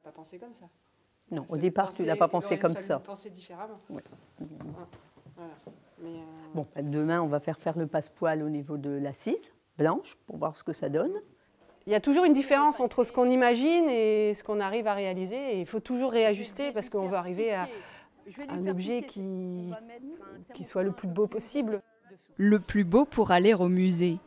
Pas pensé comme ça. Non, au départ, tu n'as pas pensé comme ça. Penser différemment. Ouais. Voilà. Mais Bon, demain, on va faire le passepoil au niveau de l'assise blanche pour voir ce que ça donne. il y a toujours une différence entre ce qu'on imagine et ce qu'on arrive à réaliser. Et il faut toujours réajuster parce qu'on veut arriver à un objet qui soit le plus beau possible. Le plus beau pour aller au musée.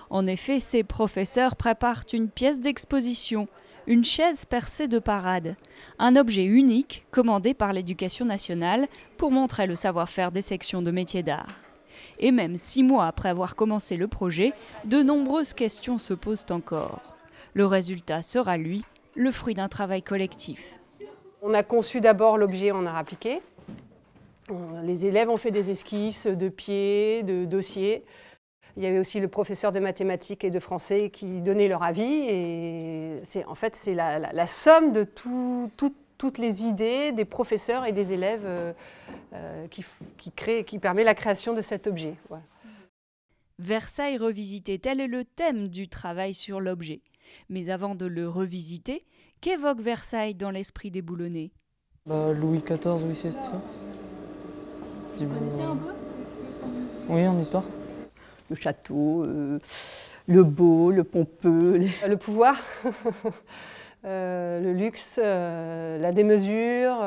En effet, ces professeurs préparent une pièce d'exposition, une chaise percée de parade, un objet unique commandé par l'Éducation nationale pour montrer le savoir-faire des sections de métiers d'art. Et même 6 mois après avoir commencé le projet, de nombreuses questions se posent encore. Le résultat sera, lui, le fruit d'un travail collectif. On a conçu d'abord l'objet en art appliqué. Les élèves ont fait des esquisses de pieds, de dossiers. Il y avait aussi le professeur de mathématiques et de français qui donnait leur avis. Et en fait, c'est la somme de toutes les idées des professeurs et des élèves qui permet la création de cet objet. Voilà. Versailles revisité, tel est le thème du travail sur l'objet. Mais avant de le revisiter, qu'évoque Versailles dans l'esprit des Boulonnais? Louis XIV, Louis XVI, tout ça. Vous connaissez un peu? Oui, en histoire. Le château, le beau, le pompeux. Le pouvoir, le luxe, la démesure.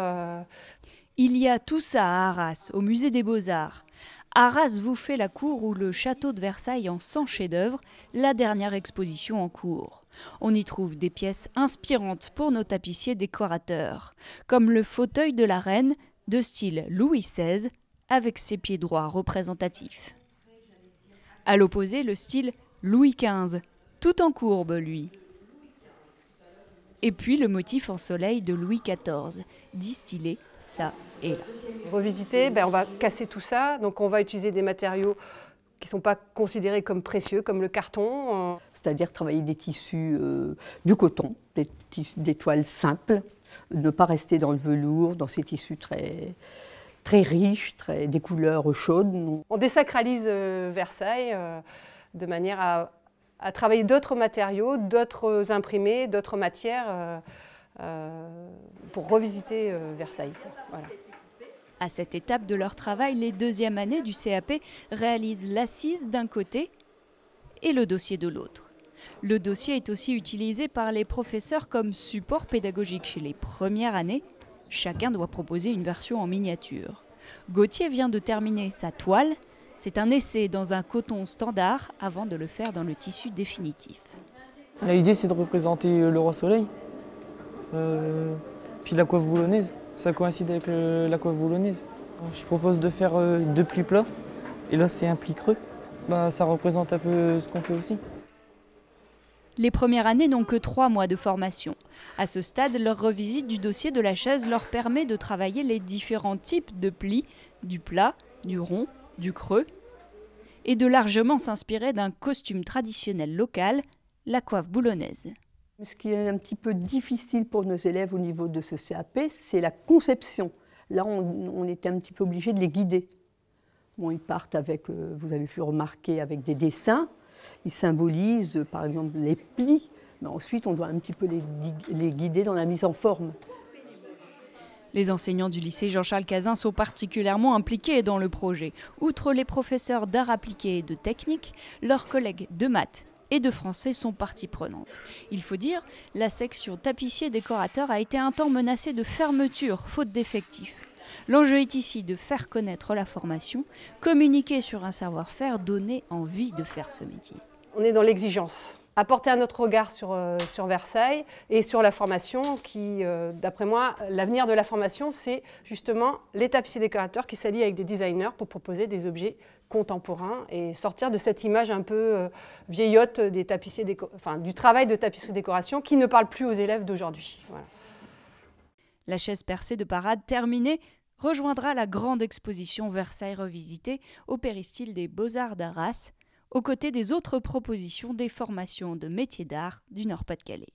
Il y a tout ça à Arras, au musée des Beaux-Arts. Arras vous fait la cour ou le château de Versailles en 100 chefs-d'œuvre, la dernière exposition en cours. On y trouve des pièces inspirantes pour nos tapissiers décorateurs, comme le fauteuil de la reine de style Louis XVI, avec ses pieds droits représentatifs. À l'opposé, le style Louis XV, tout en courbe, lui. Et puis le motif en soleil de Louis XIV, distillé ça et là. Revisiter, on va casser tout ça, donc on va utiliser des matériaux qui ne sont pas considérés comme précieux, comme le carton. C'est-à-dire travailler des tissus, du coton, des toiles simples, ne pas rester dans le velours, dans ces tissus très riches, des couleurs chaudes. On désacralise Versailles de manière à travailler d'autres matériaux, d'autres imprimés, d'autres matières pour revisiter Versailles. Voilà. À cette étape de leur travail, les deuxièmes années du CAP réalisent l'assise d'un côté et le dossier de l'autre. Le dossier est aussi utilisé par les professeurs comme support pédagogique chez les premières années. Chacun doit proposer une version en miniature. Gauthier vient de terminer sa toile. C'est un essai dans un coton standard avant de le faire dans le tissu définitif. L'idée, c'est de représenter le roi soleil, puis la coiffe boulonnaise. Ça coïncide avec la coiffe boulonnaise. Je propose de faire 2 plis plats, et là, c'est un pli creux. Ça représente un peu ce qu'on fait aussi. Les premières années n'ont que 3 mois de formation. À ce stade, leur revisite du dossier de la chaise leur permet de travailler les différents types de plis, du plat, du rond, du creux, et de largement s'inspirer d'un costume traditionnel local, la coiffe boulonnaise. Ce qui est un petit peu difficile pour nos élèves au niveau de ce CAP, c'est la conception. Là, on était un petit peu obligé de les guider. Bon, ils partent avec, vous avez pu remarquer, avec des dessins. Ils symbolisent, par exemple, les plis. Mais ensuite, on doit un petit peu les guider dans la mise en forme. Les enseignants du lycée Jean-Charles Cazin sont particulièrement impliqués dans le projet. Outre les professeurs d'art appliqué et de technique, leurs collègues de maths et de français sont partie prenante. Il faut dire, la section tapissier-décorateur a été un temps menacée de fermeture, faute d'effectifs. L'enjeu est ici de faire connaître la formation, communiquer sur un savoir-faire, donner envie de faire ce métier. On est dans l'exigence. Apporter un autre regard sur Versailles et sur la formation qui, d'après moi, l'avenir de la formation, c'est justement les tapissiers décorateurs qui s'allient avec des designers pour proposer des objets contemporains et sortir de cette image un peu vieillotte des tapissiers du travail de tapisserie-décoration qui ne parle plus aux élèves d'aujourd'hui. Voilà. La chaise percée de parade terminée rejoindra la grande exposition Versailles revisitée au péristyle des Beaux-Arts d'Arras, aux côtés des autres propositions des formations de métiers d'art du Nord-Pas-de-Calais.